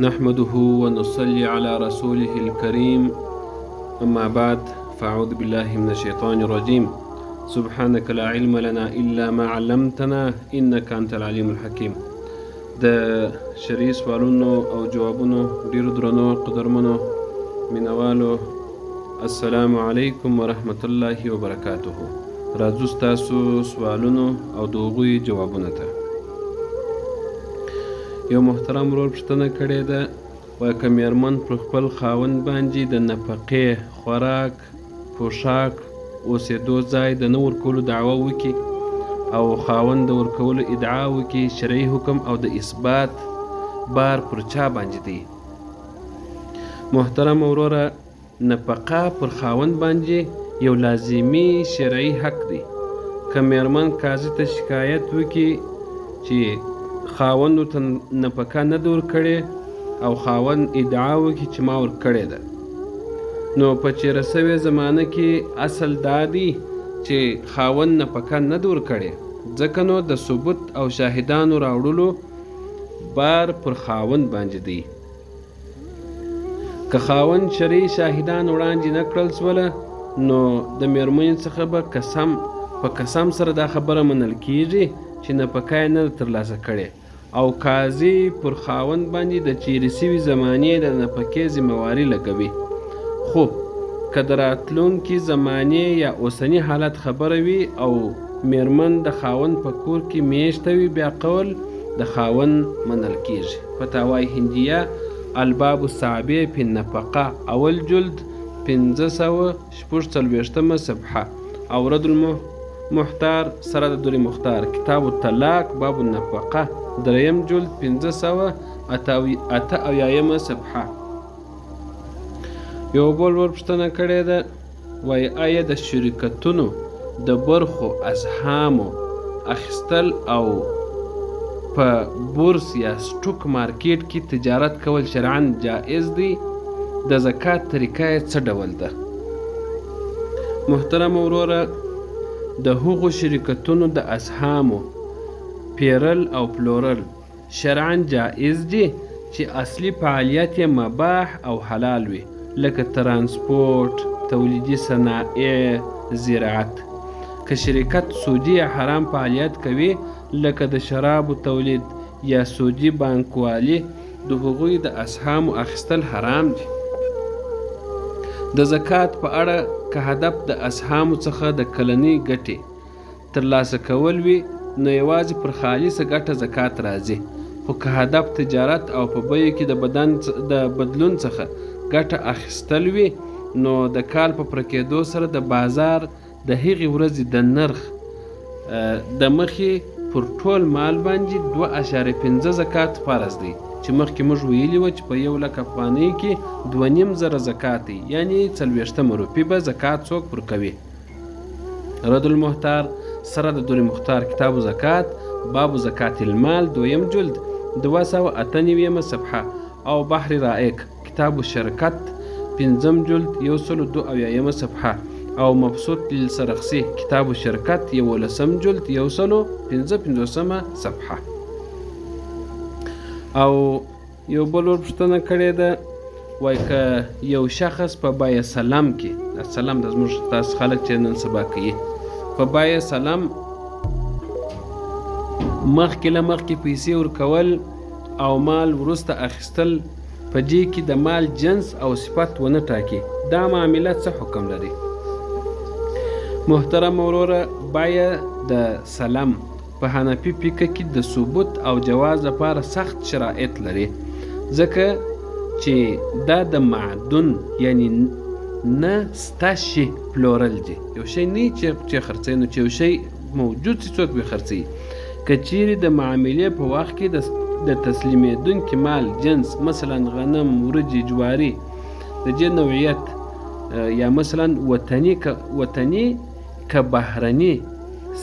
نحمده ونصلي على رسوله الكريم أما بعد فأعوذ بالله من الشيطان الرجيم سبحانك لا علم لنا إلا ما علمتنا إنك أنت العليم الحكيم. د شرعي سوالونو او جوابونو ډیرو درنو قدرمنو مینوالو السلام علیکم ورحمت الله وبرکاته. راځو ستاسو سوالونو او د هغوی جوابونو ته. یو محترم ورور پوښتنه کړې ده، وایي که میرمن پر خپل خاوند باندې د نفقې، خوراک، پوښاک، اوسېدو ځای د نه ورکولو دعوه وکړي او خاوند د ورکولو ادعا وکړي، شرعي حکم او د اثبات بار پر چا باندې دی؟ محترم وروره، نفقه پر خاوند باندې یو لازمي شرعي حق دی. که میرمن قاضي ته شکایت وکړي چې خاوند ورته نفقه نه ده ورکړې او خاوند ادعا وکړي چې ما ورکړې ده، نو په تېره سوې زمانه کې اصل دا دی چې خاوند نفقه نه ده ورکړې، ځکه نو د ثبوت او شاهدانو راوړلو بار پر خاوند باندې دی. که خاوند شرعي شاهدان وړاندې نه کړل سوله، نو د میرمنې څخه به په قسم سره دا خبره منل کیږي چې نفقه یې نه ده ترلاسه کړې او قاضي پر خاوند باندې د تېرې سوي زمانې د نفقې ذمهواري لګوي. خو که د راتلونکي زمانې یا اوسني حالت خبره وي او میرمن د خاوند په کور کې میشته وي، بیا قول د خاوند منل کیږي. فتاوای هندیه الباب الصعبه فی النفقه اول جلد 546 صفحه او رد المحتار سره د دور مختار کتاب الطلاق باب النفقه دریم جلد 588 صفحه. یو بل ور پوښتنه کړې ده، وایي آیا د شرکتونو د برخو اسهامو اخیستل او په بورس یا سټوک مارکیټ کې تجارت کول شرعاً جائز دی؟ د زکات طریقه یې څه ډول ده؟ محترم وروره، د هغو شرکتونو د اسهامو پیرل او پلورل شرعاً جائز دي چې اصلي فعالیت یې مباح او حلال وي، لکه ترانسپورت، تولیدي صنایع، زراعت. که شرکت سودي یا حرام فعالیت کوي لکه د شرابو تولید یا سودي بانکوالي، د هغوی د اسهامو اخیستل حرام دي. د زکات په اړه که هدف د اسهامو څخه د کلنۍ ګټې ترلاسه کول وي، نو یوازې پر خالصه ګټه زکات راځي. خو که هدف تجارت او په بیو کې د بدلون څخه ګټه اخیستل وي، نو د کال په پوره کېدو سره د بازار د هغې ورځې د نرخ د مخې پر ټول مال باندې 2.5 زکات فرض دی، چې مخکې موږ ویلي وو چې په 1,00,000 افغانۍ کې 2.5 زکات دی، یعنی 40 روپۍ به زکات څوک ورکوي. رد المحتار سره د دور مختار کتاب زکات باب زکات المال دویم جلد 298 صفحه او بحر رائق کتاب شرکت 5 جلد 102 صفحه او مبسوط للسرخسی کتاب شرکت 11 جلد 155 صفحه. او یو بل ور پوښتنه کړې ده، وایي که یو شخص په بای سلام کې، سلام د زموږ تاسو خلک چې نن سبا کوي، په بای سلام مخکې له مخکې پیسې ورکول او مال وروسته اخیستل، په دې کې د مال جنس او صفت ونه ټاکي، دا معامله څه حکم لري؟ محترم وروره، بای د سلام په حنفي فقه کې د ثبوت او جواز لپاره سخت شرایط لري، ځکه چې دا د معدن یعنی نه ستا شي پلورل دي. یو شی نه چې خرڅوي، نو چې یو شی موجود چې څوک به خرڅوي. که چیرې د معاملې په وخت کې د تسلیمېدونکي مال جنس مثلا غنم، ورجې، جواري د دې نوعیت یا مثلا وطني که بهرني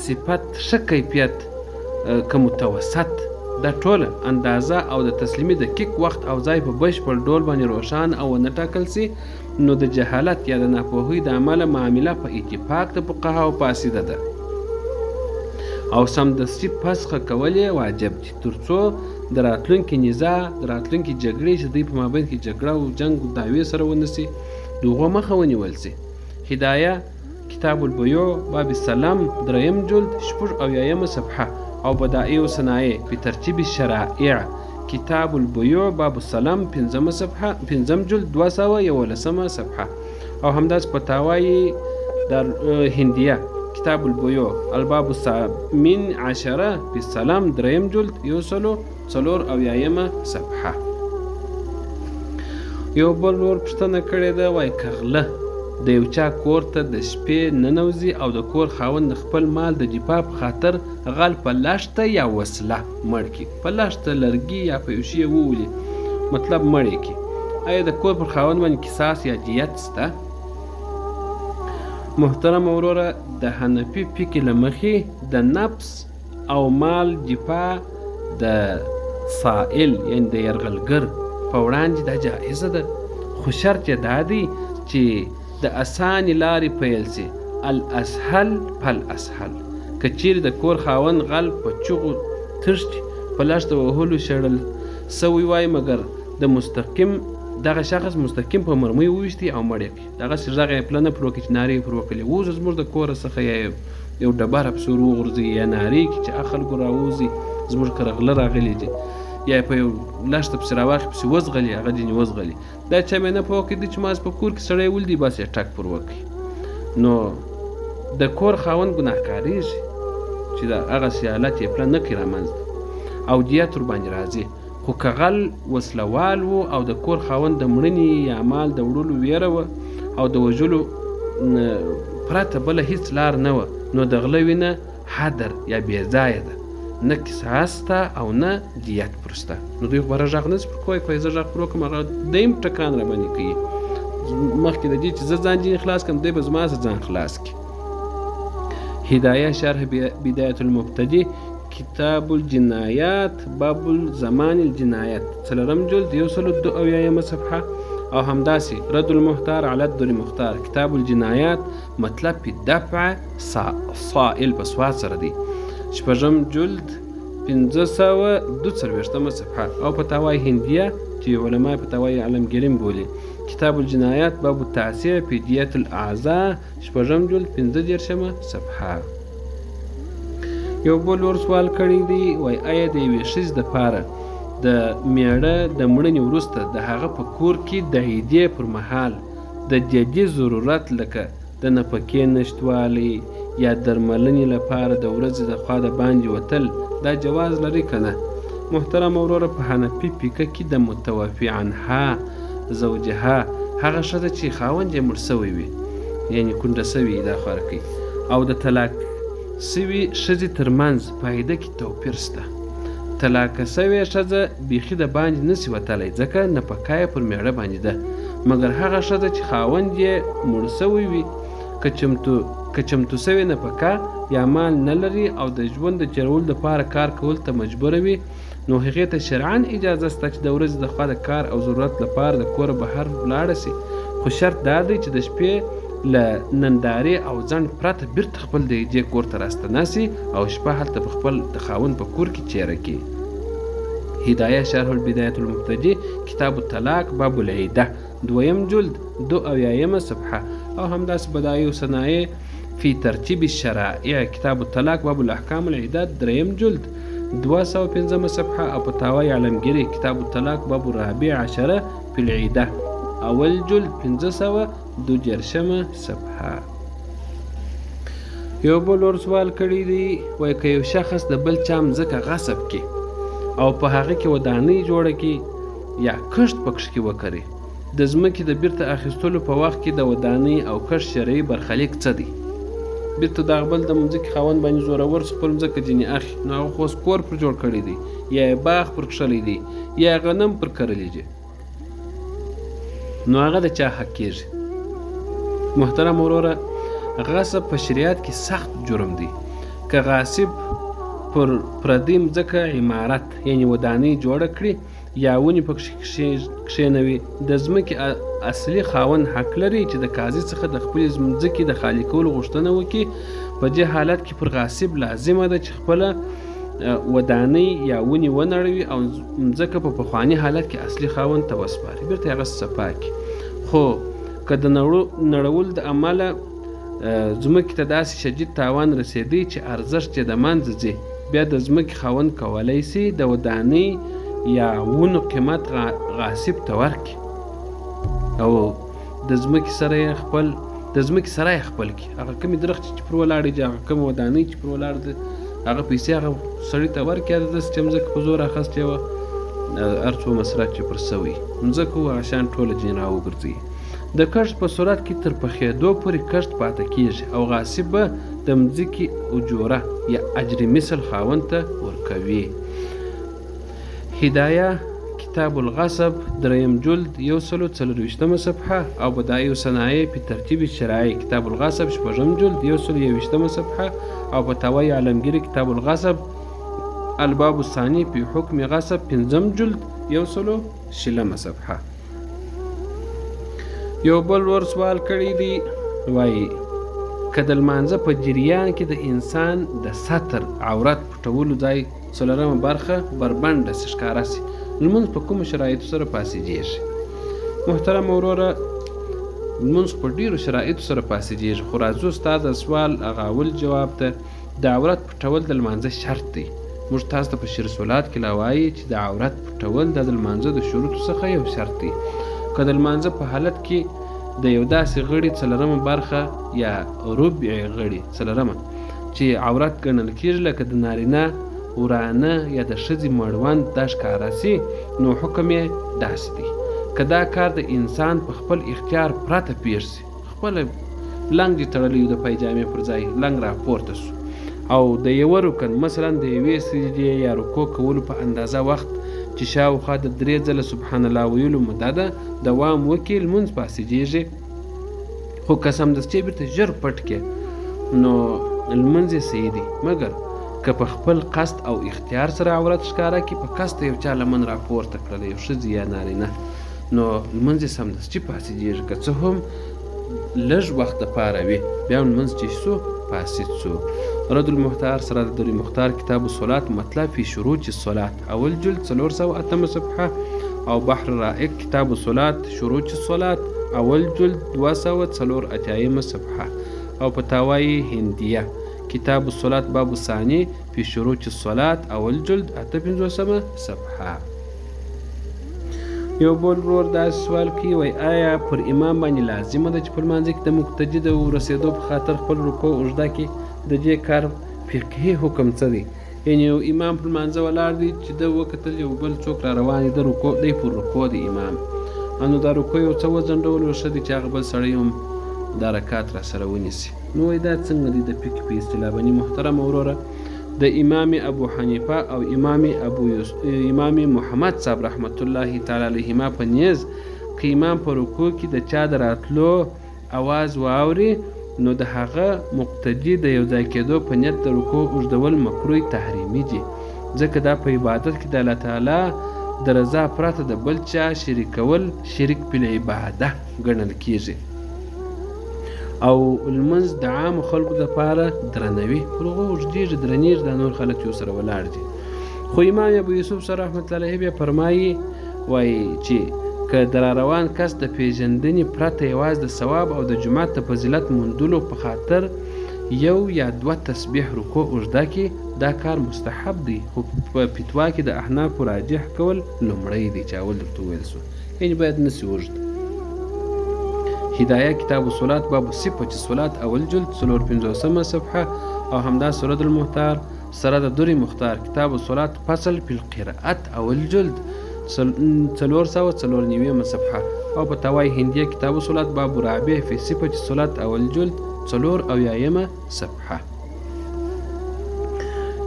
صفت ښه کیفیت که متوسط، دا ټوله اندازه او د تسلیمي دقیق وخت او ځای په بشپړ ډول باندې روښان او ونه ټاکل سي، نو د جهالت یا د ناپوهۍ د عمله معامله په اتفاق د فقهاو فاسده ده او سمدستي فسخه کول یې واجب دي، تر څو د راتلونکي نزاع د راتلونکي جګړې چې دوی په مابین کې جګړه او جنګ او دعوې سره ونسي د هغو مخه ونیول سي. هدایه کتاب البیوع باب السلام 3 جلد 86 صفحه او بدائع و صنایع په ترتیب الشرائع کتاب البیوع باب السلام 5 صفحه 5 جلد 211 صفحه او همداس فتاوی در هندیه کتاب البیوع الباب الثامن عشره في السلام 3 جلد 104 صفحه. یو بل ور پوښتنه کړې ده وای کغله د یو چا کور ته د شپې ننوځي او د کور خاوند د خپل مال د دفاع په خاطر غل په لاشته یا وسله مړ کړي، په لاشته لرګي یا په یو شي وولي مطلب مړ یې کړي، آیا د کور پر خاوند باندې قصاص یا دیت شته؟ محترم وروره د حنفي فقه له مخې د نفس او مال دفاع د سائل یعنې د یرغلګر په وړاندې دا جایزه ده، خو شرط یې دا دی چې د اسانې لارې پیل سي، الاسهل فالاسهل. که چیرې د کور خاوند غل په چغو تښتي په لښته وهلو شړل سوی وای مګر د مستقیم دغه شخص مستقیم په مرمۍ وویشتي او مړ یې کړي، دغسې غږ یې پله نه پر وکړي چې نارې یې پر وکړلې اوس زموږ د کوره څخه یا یو ډبره پسې ور وغورځوي یا نارې کړي چې خلکو راوځي زموږ کره غله راغلي دي، یا په یو لښته پسې راواخلي پسې وزغلي هغه ځینې وزغلي، دا چا مې نه په وکړي دی چې ماز په کور کې سړی ولدي بس یې ټک پر وکړي. نو د کور خاوند ګناهکارېږي چې د هغسې حالت یې پله نه کړي رامنځته او دیت ورباندې راځي. خو که غل وسلوال و او د کور خاوند د مړنې یا مال د وړلو ویره وه او د وژلو پرته بله هیڅ لار نه وه، نو د غله وینه حدر یا بېځایه ده، نه قصاص ته او نه دیت پرسته. نو دوی خو به غږ نه شي پر کوی کوی زه غږ پر وکړم هغه دیم ټکان راباندې کوي مخکې د دې چې زه ځان ځینې خلاص کړم دوی به زما څخه ځان خلاص کړي. هدایه شرح بدایة المبتدی کتاب الجنایات باب الزمان الجنایات 4 جلد 102 صفحه او همداسې رد المختار على الدر مختار کتاب الجنایات مطلب په دفع صائل په سواد سره دی 6 جلد 542 صفحه او فتاوی هندیه چې علماء فتاوی علمگیریم بولي کتاب الجنایات باب التعسیع په دیت الاعضاء 6 جلد 15 صفحه. یو بل ور سوال کړی دی وای آیا د یوې ښځې دپاره د میړه د مړنې وروسته د هغه په کور کې د عیدې پر مهال د جدي ضرورت لکه د نفقې نشتوالی یا درملنې لپاره د ورځې د خوا د باندې وتل دا جواز لري که نه؟ محترم وروره په حنفي فقه کې د متوفي عنها زوجها هغه ښځه چې خاوند یې مړ سوی وي یعنې کونډه سوي دا خبره کوي او د طلاق سوي ښځې ترمنځ په عیده کې توپیر شته. طلاقه سوې ښځه بیخي د باندې نسي وتلی ځکه نفقه یې پر میړه باندې ده، مګر هغه ښځه چې خاوند یې مړ سوی وي که چمتو سوې نفقه یا مال نه لري او د ژوند د تېرولو دپاره کار کولو ته مجبوره وي نو هغې ته شرعاً اجازه شته چې د ورځې د خوا د کار او ضرورت لپاره د کوره بهر ولاړه سي، خو شرط دا دی چې د شپې له نندارې او ځنډ پرته بیرته خپل د عیدې کور ته راستنه سي او شپه هلته په خپل د خاوند په کور کې تېره کړي. هدایه شرح البدایة المبتدی کتاب الطلاق باب العیده 2 جلد 2 صفحه او همداسې بدایع و صنایع فی ترتیب الشرائع کتاب الطلاق باب الاحکام العیدات 3 جلد 205 صفحه او فتاوی علمگیری کتاب الطلاق باب الرابع عشره فی العیده اول جلد 522 صفحه. یو بل ور سوال کړی دی وای که یو شخص د بل چا مځکه غصب کړي او په هغه کې ودانۍ جوړه کړي یا کښت پکښې کې وکړي د ځمکې د بیرته اخیستلو په وخت کې د ودانۍ او کښت شرعي برخلیک څه دی؟ بیرته د هغه بل د مځکې خاوند باندې زورور خپل مځکه ځینې اخلي نو هغه خو اوس کور پر جوړ کړی دی یا یې باغ پر کښلی دی یا غنم پر کرلی دی نو هغه د چا حق کېږي؟ محترم وروره غصب په شریعت کې سخت جرم دی. که غاصب پر پردي مځکه عمارت یعنې ودانۍ جوړه کړي یا ونې پکښې کښېنوي د ځمکې اصلي خاوند حق لري چې د قاضي څخه د خپلې ځمکې د خالي کولو غوښتنه وکړي. په دې حالت کې پر غاصب لازمه ده چې خپله ودانۍ یا ونې ونړوي او مځکه په پخواني حالت کې اصلي خاوند ته وسپاري، بیرته هغه صفا کړي. خو که د نړولو د امله ځمکې ته داسې شدید تاوان رسېدی چې ارزښت یې د منځه ځي، بیا د ځمکې خاوند کولی سي د ودانۍ یا ونو قیمت غاصب ته ورکړي او د ځمکې سره یې خپل کړي. هغه کومې درختې چې پر ولاړې دي، هغه کومه ودانۍ چې پر ولاړ ده، هغه پیسې هغه سړي ته ورکړي. داسې چې مځکه په زور اخیستې وه، هر څو مصرف چې پر سوی مځکه هغه شیان ټوله ځینې راوګرځوي. د کښت په صورت کې تر پخېدو پورې کښت پاته کېږي او غاصب به د مځکې اجوره یا اجر مثل خاوند ته ورکوي. هدایه کتاب الغصب 3 جلد 144 صفحه او بدایع الصنایع په ترتیب شرعی کتاب الغصب 6 جلد 121 صفحه او فتاوی عالمگیر کتاب الغصب الباب الثانی په حکم غصب 5 جلد 106 صفحه. یو بل ور سوال کړی دی، وایي که د لمانځه په جریان کې د انسان د ستر عورت پټولو ځای 4مه برخه بربنډه سي ښکاره سي، لمونځ په کومو شرایطو سره پاسېږي؟ محترم وروره، لمونځ په ډېرو شرایطو سره پاسېږي، خو راځو ستا د سوال هغه اول جواب ته. د عورت پټول د لمانځه شرط دی. موږ تاسو ته په شعر صلات کې لا وایي چې د عورت پټول د لمانځه د شروطو څخه یو شرط دی. که د لمانځه په حالت کې د یو داسې غړي 4مه برخه یا ربع غړي 4مه چې عورت ګڼل کېږي، لکه د نارینه ورانه یا د ښځې مړوند دا ښکاره سي، نو حکم یې داسې دی. که دا کار د انسان په خپل اختیار پرته پېښ سي، خپله لنګ دې تړلی د پیجامې پر ځای لنګ راپورته سو او د یوه رکن مثلا د یوې سجدې یا رکوع کولو په اندازه وخت چې شاوخوا د 3 ځله سبحان الله ویلو موده ده دوام وکړي، لمونځ پاسېږي. خو که سمدستي بیرته ژر پټ کړي نو لمونځ یې صحیح دی، مګر که په خپل قصد او اختیار سره عورت ښکاره کړي، په قصد یو چا لمن راپورته کړله، یو ښځې یا نارینه، نو لمونځ یې سمدستي پاسېږي. که څه هم لږ وخت دپاره وي، بیا هم لمونځ چې سو فاسد سو. رد المختار سره د در مختار کتاب الصلات مطلب فی شروط الصلات اول جلد 408 صفحه او بحر رائق کتاب الصلات شروط الصلات اول جلد 284 صفحه او فتاوی هندیه کتاب الصلات باب الثانی فی شروط الصلات اول جلد 58 صفحه. یو بل ورور دا سوال کوي، وای آیا پر امام باندې لازمه ده چې په لمانځه کې د مقتدي د ورسېدو په خاطر خپل رکوع اوږده کړي؟ د دې کار فقهي حکم څه دی؟ یعنې یو امام په لمانځه ولاړ دی چې ده وکتل یو بل څوک را روان دی، دی پر رکوع دی امام، نو دا رکوع یو څه وځنډولو ښه دی چې هغه بل سړی هم دا رکات را سره ونیسي. نو وایي دا څنګه دی د فقه په اصطلاح باندې؟ محترم وروره، د امام ابو حنیفه او امام محمد صاحب رحمت الله تعالی علیهما په نیز که امام په رکوع کې د چا د راتلو اواز واوري، نو د هغه مقتدي د یو ځای کېدو په نیت د رکوع اوږدول مکروه تحریمي دي، ځکه دا په عبادت کې د الله تعالی د رضا پرته د بل چا شریکول شریک په عباده ګڼل کېږي او لمونځ د عامو خلکو دپاره درنوي، پر هغو اوږدېږي درنېږي، دا نور خلک یو سره ولاړ دي. خو امام ابو یوسف سره رحمت الله علیه بیا فرمایي، وایي چې که د راروان کس د پیژندنې پرته یوازې د ثواب او د جماعت د فضیلت موندلو په خاطر 1 یا 2 تسبیح رکوع اوږده کړي، دا کار مستحب دی، خو په فتوا کې د احنافو راجح کول لومړی دی چې اول درته وویل سو، یعنې باید نسي اوږد. هدایه کتاب الصلات باب صفة الصلات اول جلد 450 صفحه او همدا سورة المختار سره د در مختار کتاب الصلات فصل فی القراءت اول جلد 494 صفحه او فتاوی هندیه کتاب الصلات باب رابع فی صفة الصلات اول جلد 4 صفحه.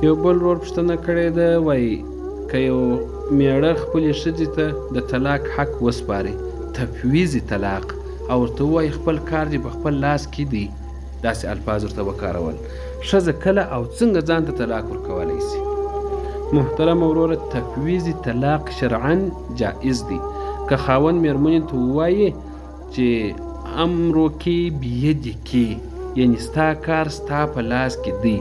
یو بل ورور پوښتنه کړې ده، وایي که یو میړه خپلې ښځې ته د طلاق حق وسپاري، تفویض طلاق، او ورته ووایي خپل کار دې په خپل لاس کې دی، داسې الفاظ ورته وکارول، ښځه کله او څنګه ځان ته طلاق ورکولی شي؟ محترم وروره، تفویض طلاق شرعا جائز دی. که خاوند مېرمنې ته ووایي چې امرو کې بیدې کې، یعنې ستا کار ستا په لاس کې دی،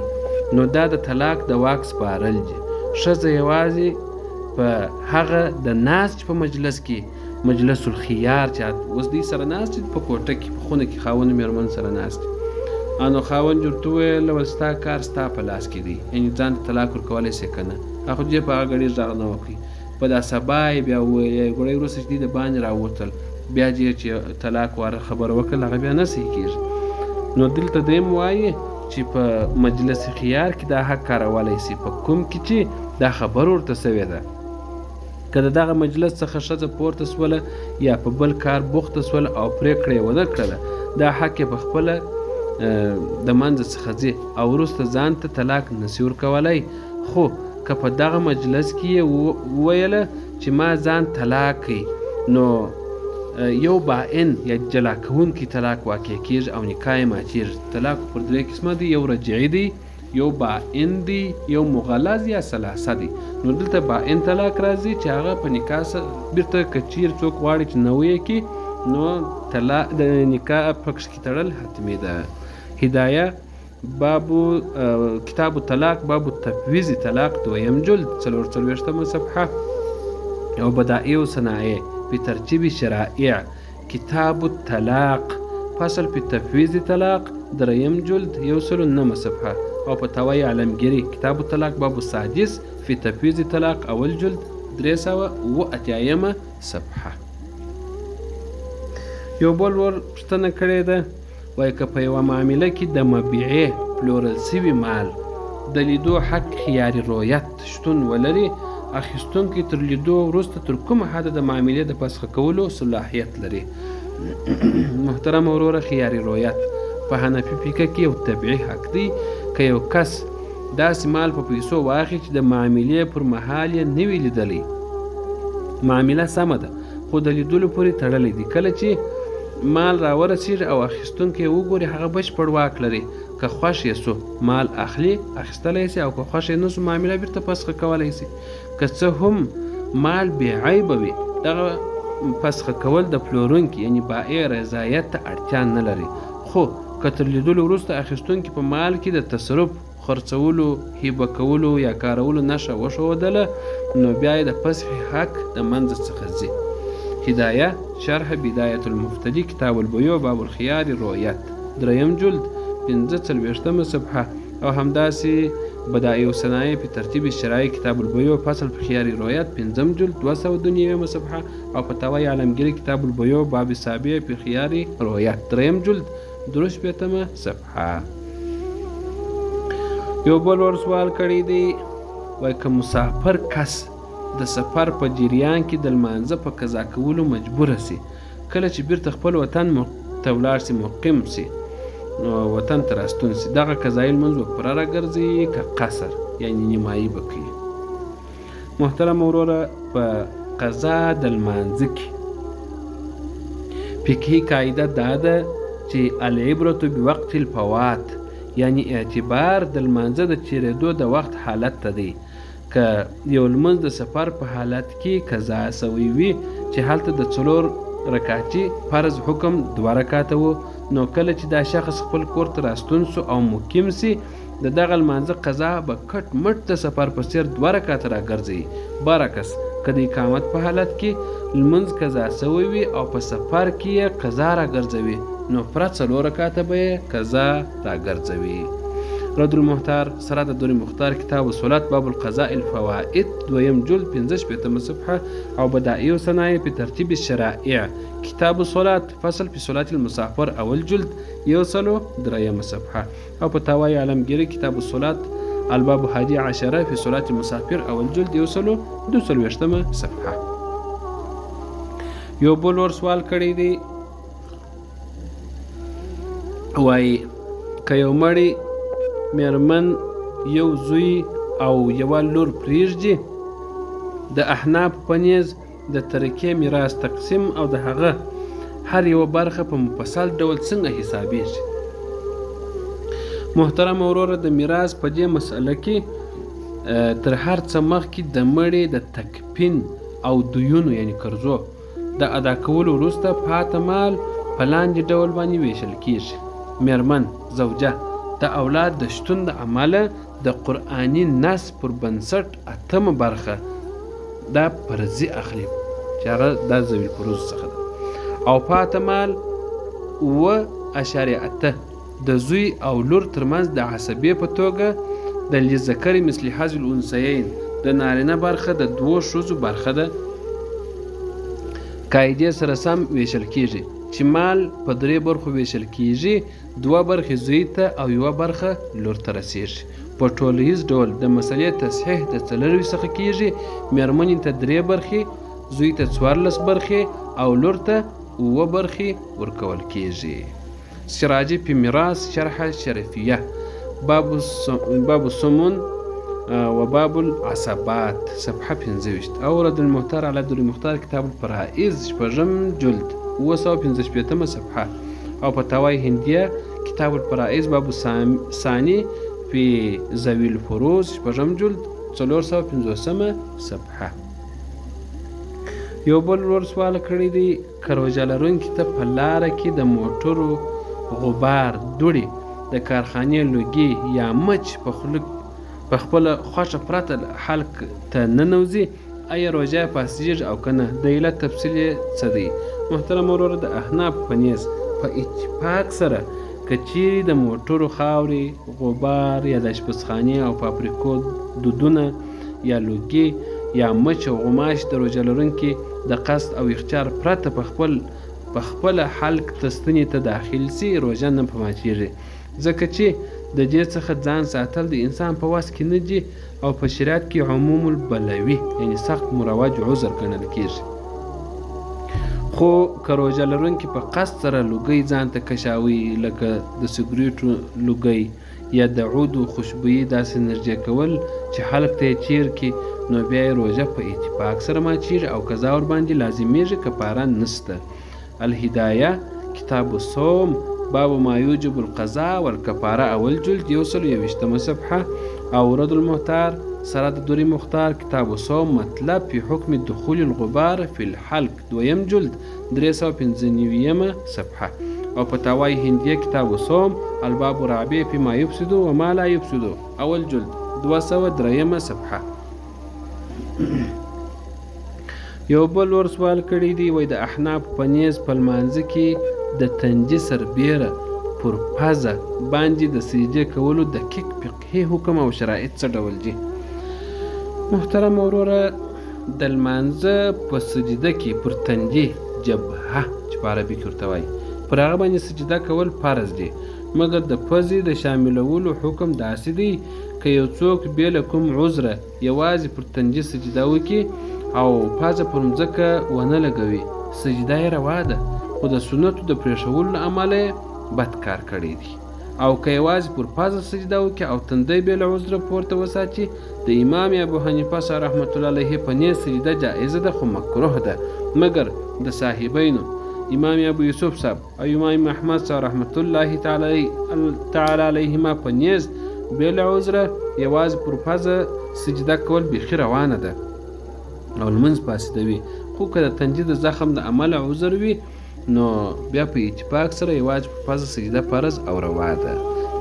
نو دا د طلاق د واک سپارل دي. ښځه یوازې په هغه د ناست په مجلس کې مجلس الخيار چې اوس دوی سره ناست دي په کوټه کې په خونه کې خاوند مېرمن سره ناست دي. نو خاوند ورته وویل ول ستا کار ستا په لاس کې دی، یعنې ځان ته طلاق ورکولی سې که نه. هغه خو په هغه ګړي غږ نه وکړي. په دا سبا یې بیا وویل ګړی وروسته چې دوی د باندې راووتل بیا چې طلاق واره خبره وکړل هغه بیا نه صحیح کېږي. نو دلته دیم وایي چې په مجلس خيار کې دا حق کارولی سي په کوم کې چې دا خبر ورته سوې ده. که د دغه مجلس څخه ښځه پورته سوله یا په بل کار بوخته سوله او پرېکړه یې ونه کړله دا حق یې په خپله د منځه څخه ځي او وروسته ځان ته طلاق نسي ورکولی. خو که په دغه مجلس کې یې وویله چې ما ځان طلاق کړي نو یو باین یا جلا کوونکی طلاق واقع کېږي او نکاح یې ماتېږي. طلاق پر درې قسمه دی، یو رجعي دی، یو باین دی، یو مغلظ یا ثلاثه دی. نو دلته باین طلاق راځي چې هغه په نکاح سره بیرته که چیرې څوک غواړي چې نوی یې کړي نو طلاق د نکاح پکښ کې تړل حتمي ده. هدایه کتاب الطلاق باب تفویض طلاق 2 جلد 44 صفحه. او بدائع و صنایع په ترتیب شرائع کتاب الطلاق فصل په تفویض طلاق 3 جلد 109 صفحه. او په توای علمگیری کتاب الطلاق باب السادس په تفویض طلاق اول جلد 308 صفحه. یو بل ور پوښتنه کړې ده وایي که په یوه معامله کې د مبیعې پلورل سوي مال د لیدو حق خیار رویت شتون ولري اخیستونکی تر لیدو وروسته تر کومه حده د معاملې د فسخ کولو صلاحیت لري. محترم وروره خیار رویت په حنفي فقه کې یو طبیعي حق دی. که یو کس داسې مال په پیسو واخلي چې د معاملې پر مهال یې نه وي لیدلی معامله سمه ده خو د لیدلو پورې تړلی دی. کله چې مال راورسیږي او اخیستونکی یې وګوري هغه بشپړ واک لري. که خوښ یې سو مال اخلي اخیستلی سي او که خوښ یې نه سو معامله بیرته فسخه کولی سي. که څه هم مال بې عیبه وي دغه فسخه کول د پلورونکي یعنې بائع رضایت ته اړتیا نه لري. خو که تر لیدلو وروسته اخیستونکي په مال کې د تصرف خرڅولو هیبه کولو یا کارولو نښه وښودله نو بیا یې د فسخ حق د منځ څخه ځي. هدایه شرح بدایة المفتدی کتاب البیوع باب الخيار رویت 3 جلد 45 صفحه. او همداسې بدائع و صنایع په ترتیب شرایع کتاب البیوع فصل په خيار رویت 5 جلد 292 صفحه. او په توای علمگیری کتاب البیوع باب سابع په خيار رویت 3 جلد 63 صفحه. یو بل ور سوال کړی دی وایي که مسافر کس د سفر په جریان کې د لمانځه په قضا کولو مجبوره سي کله چې بیرته خپل وطن ته ولاړ سي مقیم سي نو وطن ته راستون سي دغه قضایي لمونځ به پوره راګرځي که قصر یعنې نیمایي به کوي. محترم وروره په قضا د لمانځه کې فقهي قاعده دا ده چې العبرة بوقت الفوات یعنی اعتبار د لمانځه د تېرېدو د وخت حالت ته دی. که یو لمونځ د سفر په حالت کې قضا سوی وي چې هلته د 4 رکعتي فرض حکم 2 رکعته و نو کله چې دا شخص خپل کور ته راستون سو او مقیم سي د دغه لمانځه قضا به کټ مټ د سفر په څېر 2 رکعته راګرځي. برعکس که د اقامت په حالت کې لمونځ قضا سوی وي او په سفر کې یې قضا راګرځوي نو پوره 4 رکعته به یې قضا راګرځوي. رد المختار سره د دور مختار کتاب الصلاة باب القضاء الفوائد 2 جلد 15 صفحه. او بدائع و صنایع په ترتیب الشرائع کتاب الصلاة فصل په صلاة المسافر اول جلد 103 صفحه. او په توای علمگیری کتاب الصلاة الباب 11 في صلاة المسافر اول جلد 122 صفحه. یو بل ور سوال کړی دی وایي که یو مړی مېرمن یو زوی او یوه لور پرېږدي د احناف په نیز د ترکې میراث تقسیم او د هغه هر یوه برخه په مفصل ډول څنګه حسابیږي. محترم وروره د میراث په دې مسئله کې تر هر څه مخکې د مړي د تکفین او دیونو یعنی قرضو د ادا کولو وروسته پاته مال په لاندې ډول باندې ویشل کیږي. مېرمن زوجه د اولاد د شتون د عمله د قرآني نص پر بنسټ 8مه برخه دا فرضي اخلي چې هغه دا ذوي الفروض څخه ده، او پاته مال 7.8 د زوی او لور ترمنځ د عصبې په توګه د لذکر مثل حظ الانثیین د نارینه برخه د 2 ښځو برخه ده قاعدې سره سم ویشل کیږي چې مال په 3 برخو ویشل کیږي، 2 برخې زوی ته او 1 برخه لور ته رسیږي. په ټولیز ډول د مسلې تصحیح د 4 څخه کیږي، مېرمنې ته 3 برخې، زوی ته 14 برخې او لور ته 7 برخې ورکول کیږي. سراجي په میراث شرح شرفیه باب السمن و باب العصبات صفحه 25 او رد المختار على عبد المختار کتاب الفرائض 8 جلد 255 صفحه او فتاوی هندیه کتاب الفرائض باب ثانی فی ذوی الفروض 8 جلد 450 صفحه. یو بل ور سوال کړی دی کروجه لرونکي ته په لاره کې د موټرو غبار دوړي د کارخانې لوګي یا مچ په خپل خوښه پرته حلق ته ننوځي، آیا روژه فاسدېږي او که نه؟ د علت تفصیل یې څه دی؟ محترم وروره د احناف په نیز په اتفاق سره که چیرې د موټرو خاورې، غبار یا د اشپزخانې او فابریکو دودونه یا لوګي یا مچ او غماش د روژه لرونکي د قصد او اختیار پرته په خپل حلق ته ستنې ته داخل سي، روژه نه په ماتېږي، ځکه چې د دې څخه ځان ساتل د انسان په وس کې نه دي او په شریعت کې عموم البلوي یعنی سخت مروج عذر ګڼل کیږي. خو که روژه لرونکي په قصد سره لوګی ځان ته کشاوي لکه د سګریټو لوګی یا د عود خوشبويي داسې نږدې کول چې حلق ته یې چیر کړي، نو بیا یې روژه په اتفاق سره ماتېږي او قضا ورباندې لازمیږي، کفاره نشته. الهدایه کتاب الصوم باب ما یوجب القضاء والکفاره اول جلد 121 صفحه او رد المختار سره د دوری مختار کتاب الصوم مطلب فی حکم دخول الغبار فی الحلق 2 جلد 395 صفحه او فتاوی هندیه کتاب الصوم الباب الرابع فی ما یفسد و ما لا یفسد اول جلد 203 صفحه. یو بل ور سوال کړی دی وای د احناف په نیز په لمانځه کې د تنجي سربیره پر پزه باندې د سجدې کولو دقیق فقهي حکم او شرایط څه ډول دي؟ محترم وروره د لمانځه په سجده کې پر تنجي جبهه چې په عربي کې ورته وایي پر هغه باندې سجده کول فرض دي، مګر د پزې د شاملولو حکم داسې دی که یو څوک بې له کوم عذره یوازې پر تنجي سجده وکړي او پزه پر مځکه ونه لګوي، سجده یې روا ده، خو د سنتو د پرېښولو له امله بد کار کړی دی. او که یوازې پر پزه سجده وکړي او تندی بې له عذره پورته وساتي، د امام ابو حنیفه صاحب رحمت الله علیه په نیز سجده جایزه ده خو مکروه ده، مګر د صاحبینو امام ابو یوسف صاحب او امام احمد صاحب رحمت الله تعالی علیهما په نیز بې له عذره یوازې پر پزه سجده کول بیخي روانه ده او لمونځ فاسدوي، خو که د تنجي د زخم د امله عذر وي نو بیا په اتفاق سره یوازې په پزه سجده فرض او روا ده.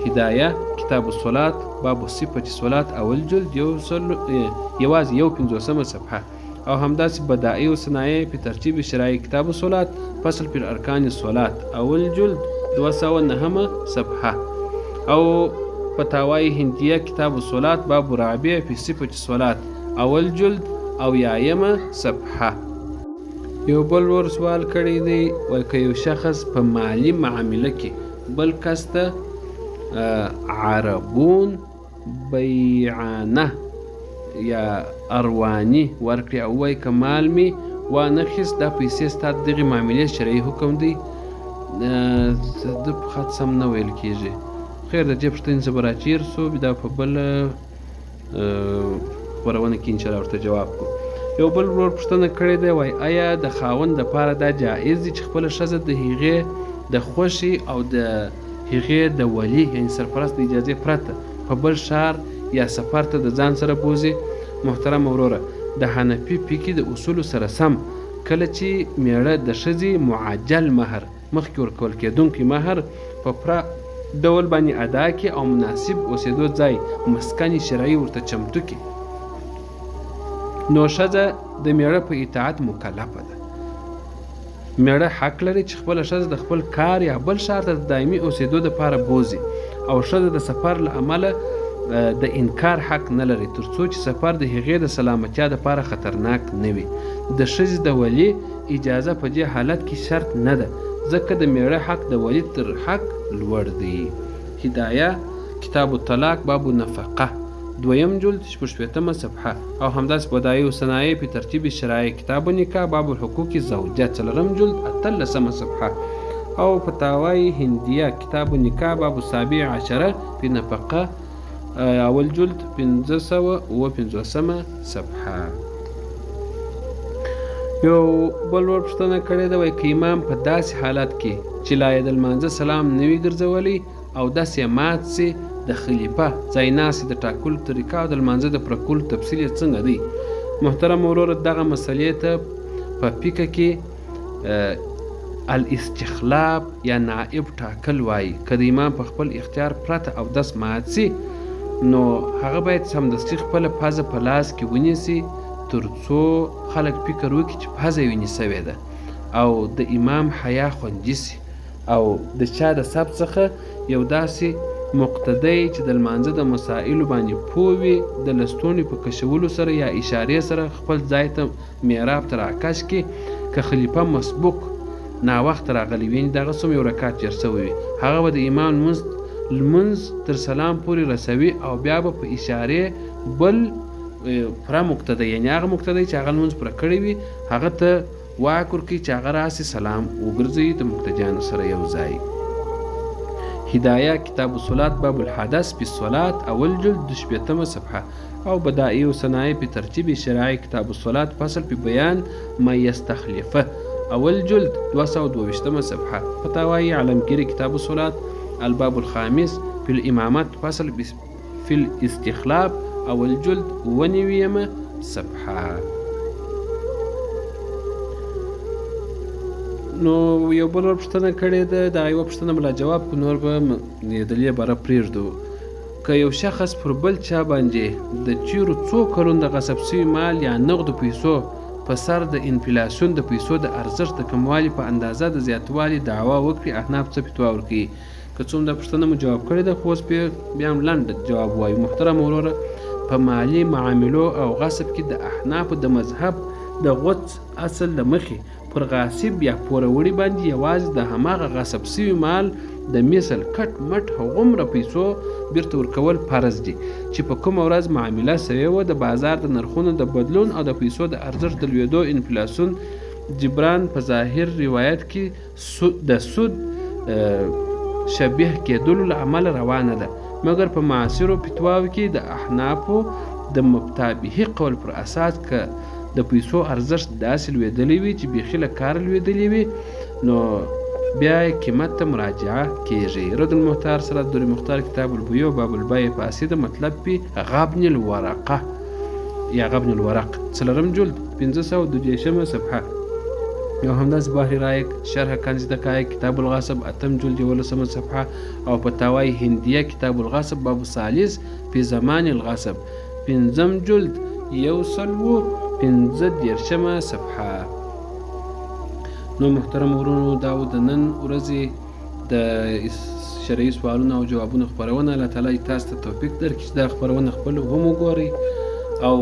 هدایه کتاب الصلات باب صفة الصلات اول جلد یوازې 150 صفحه او همداسې بدائع و صنایع په ترتیب شرایع کتاب الصلات فصل پر ارکان الصلات اول جلد 209 صفحه او فتاوی هندیه کتاب الصلات باب رابع فی صفة الصلات اول جلد او 1 صفحه. یو بل ور سوال کړی دی وای که یو شخص په مالی معامله کې بل کس ته عربون بیعانه یا اروانی ورکړي او وای که مال می وانخیست دا پیسې ستا د دغې معاملې شرعي حکم دی، د په خط سم نه ویل کېږي. خیر د دې پوښتنې څه به راچیر سو دا په بله خپرونه کې انشاءالله ورته جواب کړو. یو بل ورور پوښتنه کړې ده وای آیا د خاوند دپاره دا جایز دي چې خپله ښځه د هغې د خوښې او د هغې د ولي یعنې سرپرست د اجازې پرته په بل ښار یا سفر ته د ځان سره بوځي؟ محترم وروره د حنفي فقهي د اصولو سره سم کله چې میړه د ښځې معجل مهر مخکې ورکول کېدونکی مهر په ډول باندې ادا کړي او مناسب اوسېدو ځای مسکن شرعي ورته چمتو کړي. نو ښځه د میړه په اطاعت مکلفه ده. میړه حق لري چې خپله ښځه د خپل کار یا بل ښار ته د دایمي اوسېدو دپاره بوځي او ښځه د سفر له امله د انکار حق نه لري تر څو چې سفر د هغې د سلامتیا دپاره خطرناک نه وي. د ښځې د ولي اجازه په دې حالت کې شرط نه ده ځکه د میړه حق د ولي تر حق لوړ دی. هدایه کتاب الطلاق باب النفقه 2م جلد 6 صفحه او همداسې بدایع الصنایع په ترتیب شرایع کتاب النکاح باب الحقوق الزوجه 4م جلد 18 صفحه او فتاوی هندیه کتاب النکاح باب 17 په نفقه اول جلد 550 صفحه. یو بل ور پوښتنه کړې ده، وایي که امام په داسې حالت کې چې لا یې د لمانځه سلام نه وي ګرځولی او داسې مات سي د خلیفه ځای ناستې د ټاکلو طریقه او د لمانځه د پوره کولو تفصیل یې څنګه دی؟ محترم وروره دغه مسلې ته په فقه کې الاستخلاف یا نائب ټاکل وایي. که د امام په خپل اختیار پرته او دس مات سي نو هغه باید سمدستي خپله پزه په لاس کې ونیسي تر څو خلک فکر وکړي چې پزه یې ونیسوې ده او د امام حیا خوندي سي او د چا د سب څخه یو داسې مقتدی چې د لمانځه د مسائلو باندې پوه وي د لستوڼي په کشولو سره یا اشارې سره خپل ځای ته میراب ته راکش کړي. که خلیفه مسبوق ناوخته راغلی وي دغه څوم یو رکعت تېر سوی وي هغه به د امام لمونځ تر سلام پورې رسوي او بیا به په اشارې بل پوره مقتدی یعنې هغه مقتدی چې هغه لمونځ پوره کړی وي هغه ته واک ورکوي چې هغه راسي سلام وګرځوي د مقتدیانو سره یو ځای. هدایه کتاب الصلاة باب الحدث فی الصلاة اول جلد 18 صفحه او بدائع الصنایع په ترتیب شرایع کتاب الصلاة فصل په بیان ما یستخلفه اول جلد 222 صفحه. فتاوی علمگیری کتاب الصلاة الباب الخامس فی الامامت فصل فی الاستخلاف اول جلد 9 صفحه. نو یو بل ور پوښتنه کړې ده، دا یوه پوښتنه ملا جواب کړو نور به دلې باره پرېږدو. که یو شخص پر بل چا باندې د چیرو څو کلونو د غصب سوي مال یا نغدو پیسو په سر د انفلاسیون د پیسو د ارزښت د کموالي په اندازه د زیاتوالي دعوا وکړي احناف څه فتوا ورکوي؟ که څوم دا پوښتنه مو جواب کړې ده خو اوس بیا هم لنډ جواب وایو. محترم وروره په مالي معاملو او غصب کې د احنافو د مذهب د غوڅ اصل له مخې پر غاصب یا پوروړي باندې یوازې د هماغه غصب سوي مال د مثل کټ مټ هغومره پیسو بیرته ورکول فرض دي چې په کومه ورځ معامله سوې وه د بازار د نرخونو د بدلون او د پیسو د ارزښت د لوېدو انفلاسیون جبران په ظاهر روایت کې د سود شبیه کېدلو له امله روانه ده، مګر په معاصرو فتواو کې د احنافو د مفتابهي قول پر اساس که د پیسو ارزښت داسې لوېدلی وي چې بیخي له کاره لوېدلی وي نو بیا یې قیمت ته مراجعه کیږي. رد المختار سره در مختار کتاب البیوع باب البیع فاسده مطلب پی غبن الورقه یا غبن الورق 4م جلد 522 صفحه او همداسې بحر رایق شرح کنز دقایق کتاب الغصب 8م جلد 11 صفحه او فتاوی هندیه کتاب الغصب باب الثالث فی زمان الغصب 5م جلد 115 صفحه. نو محترم ورونو دا و د نن ورځې د شرعي سوالونو او جوابونو خپرونه. الله تعالی تاسو ته توفیق درکړي چې دا خپرونه خپل هم وګورئ او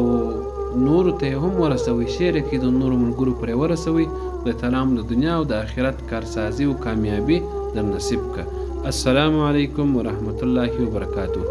نورو ته هم ورسوئ، شیر یې کړئ، د نورو ملګرو پرې ورسوئ. خدای تعالی هم د دنیا او د آخرت کارسازي او کامیابي در نصیب کړه. السلام علیکم ورحمة الله وبرکاته.